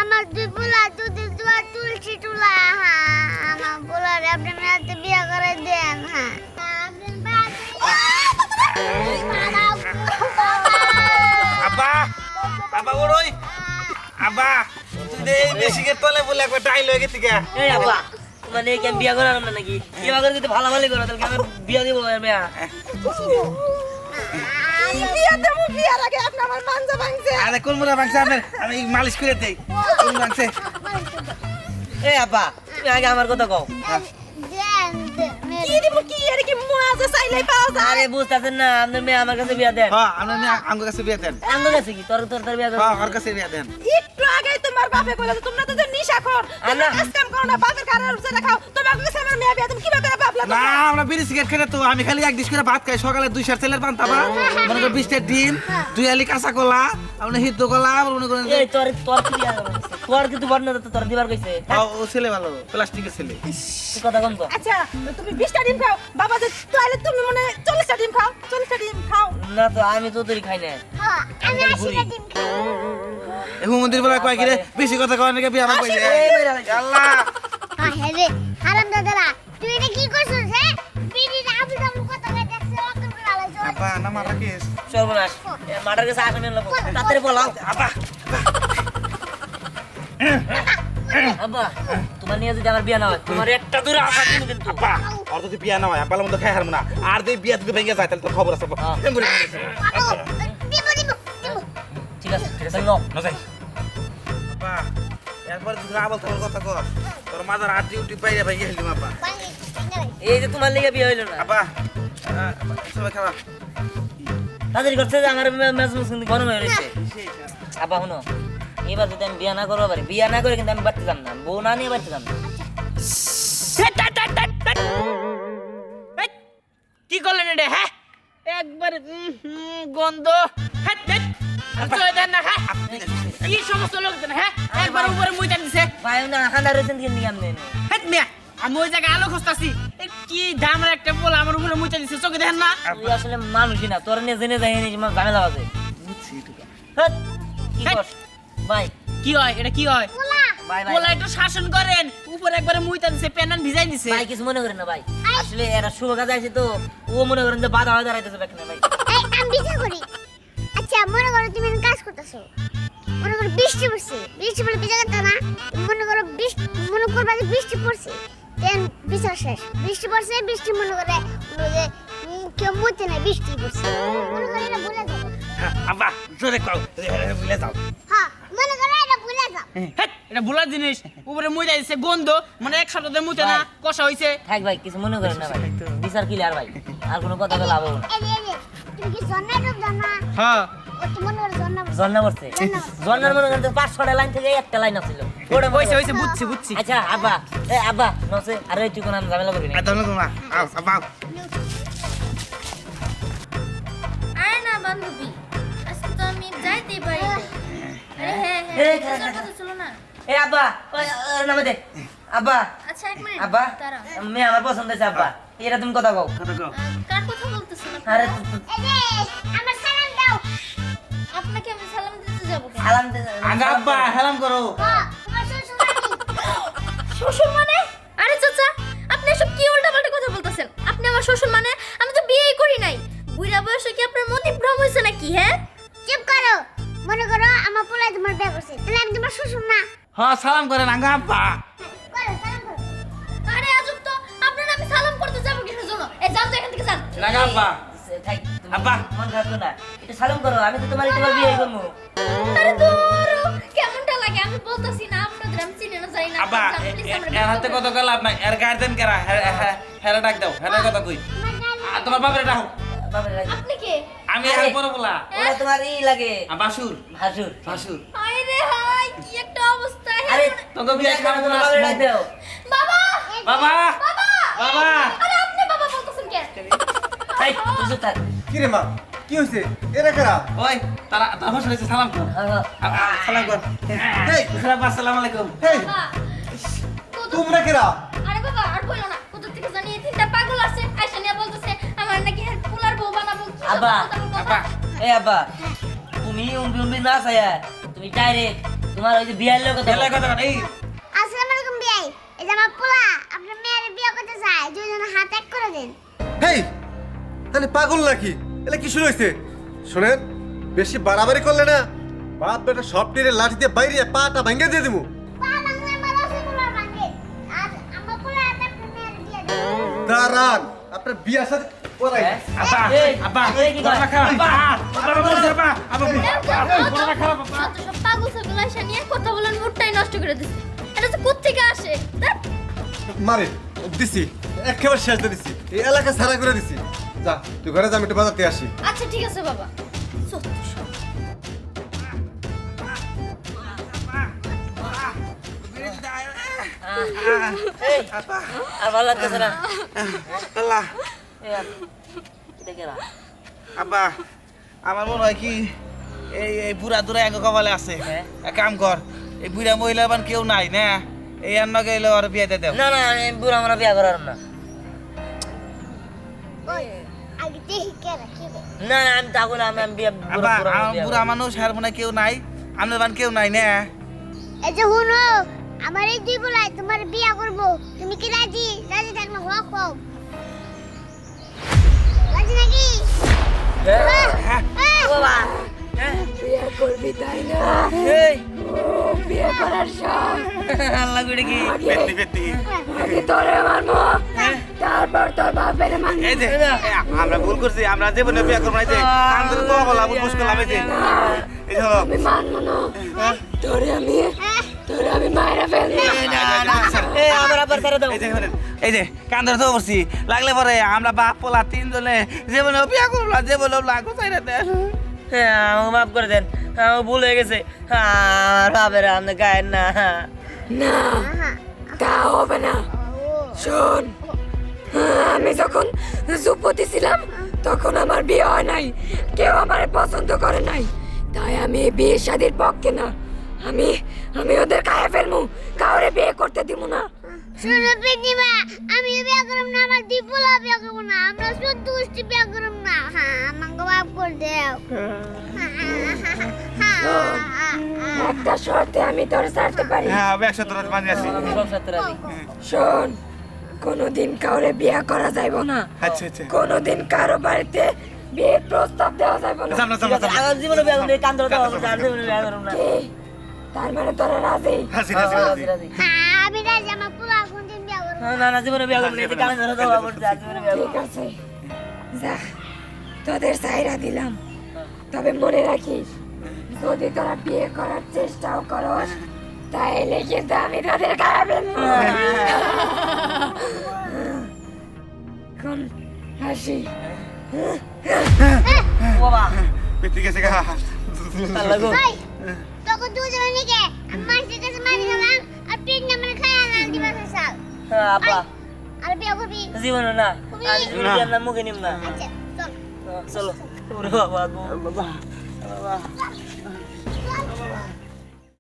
আমার দুই পোলা যদি দুয়া তুলসী তুলা আমার পোলারে আপনি মেয়েতে বিয়ে করে দেন আব্বা আব্বা ওরই আব্বা তুই দে বেশি কে তলে বলে একবার টাই লয়ে গেছি কে এই আব্বা মানে কি আমি বিয়া করার না নাকি বিয়া করে যদি ভালো ভালো করো তাহলে আমি বিয়া দিব মেয়া বিয়ার আগে আপনি আমার পাঞ্জা ভাঙছে। আরে কোন মুরা ভাঙছে আপনার আমি মালিশ করে দেই কোন ভাঙছে এই আব্বা তুমি আগে আমার কথা কও কি দিব কি এর কি মজা চাইলেই পাওয়া যায়। আরে বুঝতাছেন না আপনার মেয়ে আমার কাছে বিয়া দেন হ্যাঁ আমরা আমার কাছে বিয়ে দেন আমার কাছে কি তোর তোর তোর বিয়া হ্যাঁ আমার কাছে বিয়ে দেন একটু আগে তোমার বাপে কইলো যে তোমরা তো যে নিশাখোর তোমরা কাজ কাম করো না বাপের কারণে রুচে খাও তোমার কাছে আমার মেয়ে বিয়া তুমি কি করে ভাবলা না আমরা বিড়ি সিগারেট খেলে তো আমি খালি এক ডিশ করে ভাত খাই সকালে 2 সের তেলের পান্তাবা মনে করে 20 টা ডিম 2 আলি কাঁচা কলা আপনি হিদ্দ কলা মনে করেন এই তোর তোর কি বিয়া তোর কি তুই বর্ণ তোর দিবার কইছে ও ছেলে ভালো প্লাস্টিকের ছেলে তুই কথা কম তো আচ্ছা তুমি 20টা ডিম খাও বাবা যে তাহলে তুমি মনে 40টা ডিম খাও 40টা ডিম খাও না তো আমি তো তোরই খাই না আমি 80টা ডিম খাই এখন মন্দির বলা কয় কি রে বেশি কথা কয় নাকি বিয়ে আমার কইছে আল্লাহ হ্যাঁ রে হারাম দাদারা তুই এটা কি করছিস হ্যাঁ বিড়ি আবু দাবু কথা কই দেখছ অকল করে আলাইছো আপা না মারা কেস সর্বনাশ মাটার কাছে আসামি লাগবো তাড়াতাড়ি বলাও আপা আব্বা তোমার নিয়ে যদি আমার বিয়া না হয় তোমার একটা দূরে আসা দিন কিন্তু আপা আর যদি বিয়া না হয় আপার মধ্যে খাই হারমু না আর যদি বিয়া যদি ভেঙে যায় তাহলে তোর খবর আছে দিব দিব দিব ঠিক আছে তাহলে নাও না যাই আপা একবার তুই আবল তোর কথা কর তোর মাদার আর ডিউটি পাইয়া ভাই গেলি আপা বাঙ্গি এই যে তোমার লেগে বিয়ে হইলো না আপা সবাই খাওয়া তাড়াতাড়ি করছে যে আমার মেজ মুজ কিন্তু গরম হয়ে রয়েছে আব্বা শুনো এবার যদি আমি বিয়া না করবো পারি বিয়া না করে কিন্তু আমি বাড়তে যাম না বউ না নিয়ে বাড়তে যাম না কি করলেন এটা হ্যাঁ একবার গন্ধ হ্যাঁ চলে দেন না হ্যাঁ কি সমস্ত লোকজন হ্যাঁ একবার উপরে মুইটা দিছে ভাই না খান্দা রয়েছেন কিন্তু কেমন হ্যাঁ মিয়া আমি ওই জায়গায় আলো খুঁজতাছি কি দামের একটা বল আমার উপরে মুইটা দিছে চোখে দেখেন না তুই আসলে মানুষই না তোর নিয়ে জেনে যাই ঝামেলা বাজে কি কর ভাই কি হয় এটা কি হয় ভাই ভাই বলা একটু শাসন করেন উপরে একবারে মুইটা দিছে পেনান ভিজাই দিছে ভাই কিছু মনে করেন না ভাই আসলে এরা শুভ কাজ আছে তো ও মনে করেন যে বাধা হয়ে দাঁড়াইতেছে দেখেন ভাই এই আমি বিচার করি আচ্ছা মনে করো তুমি এখন কাজ করতেছো মনে করো বৃষ্টি পড়ছে বৃষ্টি পড়লে বিচার করতে না মনে করো মনে করবা যে বৃষ্টি পড়ছে দেন বিচার শেষ বৃষ্টি পড়ছে বৃষ্টি মনে করে যে কেউ মরতে নাই বৃষ্টি পড়ছে মনে করে এটা ভুলে যাবো আপা জোরে কও ভুলে যাও হ্যাঁ মনে করে এটা ভুলে যাও হ্যাঁ এটা ভুলার জিনিস উপরে মুইটা দিছে গন্ধ মানে এক সপ্তাহ মুইটা না কষা হইছে থাক ভাই কিছু মনে করেন না ভাই বিচার ক্লিয়ার ভাই আর কোনো কথা বলে লাভ হবে না এই যে তুমি কি জন্না ডুব জানা হ্যাঁ ও তো মনে করে জন্না জন্না করছে জন্নার মনে করেন 5-6টা লাইন থেকে একটা লাইন আছিল ওটা হইছে হইছে বুঝছি বুঝছি আচ্ছা আব্বা আব্বা নসে আরে তুই কোন ঝামেলা করবি না আর ধন্যবাদ মা আও আপা আরে না বান্ধবী আজকে তো আমি যাইতেই পারি না। আরে হ্যাঁ এই, হ্যাঁ তোর কথা ছিল না এ আব্বা নামে দে আব্বা আচ্ছা এক মিনিট আব্বা দাঁড়াও মেয়ে আমার পছন্দ হয়েছে আব্বা এটা তুমি কথা কও কথা কও কার কথা বলতেছেন আরে এই যে আমার সালাম দাও আপনাকে আমি সালাম দিতে যাবো কেন? সালাম আগা আব্বা হেলাম করো তোমার শ্বশুর বাড়ি শ্বশুর মানে আরে চাচা আপনি এসব কি উল্টাপাল্টা কথা বলতেছেন আপনি আমার শ্বশুর মানে আমি তো বিয়েই করি নাই বুড়া বয়সে কি আপনার মতিভ্রম হয়েছে নাকি হ্যাঁ চুপ করো মনে করো আমার পোলা তোমার বিয়ে করছে তাহলে আমি তোমার শ্বশুর না হ্যাঁ সালাম করেন আগা আব্বা করো সালাম করো আরে আজব তো আপনার আমি সালাম করতে যাবো কিসের জন্য এই যান তো এখান থেকে যান লাগা আব্বা থাক আব্বা। মন খারাপ করো না এটা সালাম করো আমি তো তোমার তোমার বিয়ে করবো আরে দূর কেমনটা লাগে আমি বলতাছি না আপনাদের আমি চিনি না জানি না আব্বা আপনারা please আমার এর হাতে কত গেল আপনার এর গার্ডেন কেরা হেরা ডাক দাও হেরা কথা কই আর তোমার বাপরে ডাকো বাবা রে আপনি কে আমি আর পরে বলা ওরা তোমার ই লাগে বাসুর ভাসুর বাসুর হায় রে হায় কি একটা অবস্থা আরে তোকে বিয়ে খাবো না বাবা ডাক দাও বাবা বাবা বাবা বাবা আরে আপনি বাবা বলতেছেন কেন এই তুই চুপ থাক কি রে মা কি হয়েছে এরা কারা ওই তারা তার হোসেন এসে সালাম কর সালাম কর এই আসসালামু আলাইকুম এই তোমরা কেরা আরে বাবা আর বলো না কোথা থেকে জানি এই তিনটা পাগল আছে আয়শা নিয়া বলতেছে আমার নাকি পোলার বউ বানাবো কি আব্বা সব কথা বলবো। আব্বা এই আব্বা তুমি উম্বি উম্বি না চায়া তুমি ডাইরেক্ট তোমার ওই যে বিয়ার লোক কথা এলাকা কথা এই আসসালামু আলাইকুম বিয়াই এই যে আমার পোলা আপনার মেয়ের বিয়ে করতে চায় দুইজন হাত এক করে দেন হেই তাহলে পাগল নাকি এলা কি শুরু হয়েছে শোনেন বেশি বাড়াবাড়ি করলে না বাপ বেটা সব টেরে লাঠি দিয়ে বাইরে পাটা ভেঙে দিয়ে দিমু পা ভাঙলে আমার রসগোল্লা ভাঙে আর আমার পোলা আপনার মেয়ের বিয়ে দেন দাঁড়ান আপনার বিয়ার সাথে করাই আব্বা এই, আব্বা এই কি করে? বড় খারাপ আব্বা আব্বা বলছে আব্বা আব্বা বড় খারাপ আব্বা যত সব পাগল ছাগল এসে নিয়ে কথা বলার মুডটাই নষ্ট করে দিচ্ছে এটা তো কোত্থেকে আসে ধ্যাৎ। মারে দিছি একেবারে শেষ দিয়ে দিছি এই এলাকা সারা করে দিছি যা তুই ঘরে যা আমি একটু বাজারতে আসি আচ্ছা ঠিক আছে বাবা সত্যি সব। এই আর ভালো লাগতেছে না আল্লাহ এই আর, এটা কেরা? আব্বা আমার মনে হয় কি এই এই বুড়া দুরা এক কপালে আছে হ্যাঁ। এক কাম কর এই বুড়া মহিলা বান কেউ নাই না এই আর নগে এলো আর বিয়ে দিয়ে দেব না না আমি বুড়া আমরা বিয়া করার না ওই আগে দেখি কে রাখিবে না না আমি থাকবো না আমি বিয়া আব্বা বুড়া আমার বিয়া বুড়া মানুষ আর মনে হয় কেউ নাই আপনার বান কেউ নাই না এই যে হুনো আমার এই দুই বলাই তোমার বিয়ে করব তুমি কি রাজি রাজি থাকলে হোক হোক রাজি নাকি হ্যাঁ বাবা এই বিয়ে করার শখ আল্লাহ করে কি পেটনি পেটনি আগে তোরে মারবো তারপর তোর বাপের মারবো এই যে আমরা ভুল করছি আমরা জীবনে বিয়ে করব না এই যে কান্দর তো বলা ভুল করলাম এই যে এই হলো আমি মানবো না তোরে আমি মায়েরা ফেলবো এই আমার আবার ছেড়ে দাও এই যে শুনেন, এই যে কান্দর তো বসছি লাগলে পরে আমরা বাপ পোলা তিনজনে জীবনে বিয়ে করব না জীবনে লাগো চাইরা দেন হ্যাঁ আমাকে মাফ করে দেন আমার ভুল হয়ে গেছে আর বাপের আপনি গায়েন না না তা হবে না শোন আমি যখন যুবতী ছিলাম তখন আমার বিয়ে হয় নাই কেউ আমার পছন্দ করে নাই তাই আমি বিয়ে শাদীর পক্ষে না আমি ওদের খায় ফেলবো কাউরে বিয়ে করতে দিব না শুনো পিদিমা আমি বিয়ে করব না আমার দুই পোলা বিয়ে করব না আমরা শুদ্ধ গোষ্ঠী বিয়ে করব না হ্যাঁ আমাকে মাফ করে দাও একটা শর্তে আমি তোর ছাড়তে পারি হ্যাঁ ব্যবসা তোরা মানি আছি সব সত্য রাজি শোন কোনোদিন কাউরে বিয়ে করা যাইব না আচ্ছা আচ্ছা কোনোদিন কারো বাড়িতে বিয়ের প্রস্তাব দেওয়া যাইব না সামনে সামনে সামনে আমার জীবনে বিয়া করবো কান্দর তো আর জীবনে বিয়া করবো না কি? তার মানে তোরা রাজি হাসি হ্যাঁ, হাসি রাজি, রাজি। হ্যাঁ আমি রাজি আমার পোলা কোনদিন বিয়ে করব না না জীবনে বিয়া করবো না এই কান্দর তো বাবা বলছে আর জীবনে বিয়া করবো ঠিক আছে যা তোদের সাইরা দিলাম তবে মনে রাখিস যদি তোরা বিয়ে করার চেষ্টাও করস তাইলে কিন্তু আমি তোদের খাওয়াবেন কোন হাসি বাবা পেটি গেছে গা আল্লাহ গো ভাই তোকে দুজনে নিকে আমি মাসির কাছে মারি গেলাম আর পিন নাম্বার খায় আর দিবা সাল হ্যাঁ, আপা আর বিয়ে করবি জীবনে না আর জীবনে বিয়ার নাম মুখে নিম না আচ্ছা চল চলো ওরে বাবা গো বাবা বাবা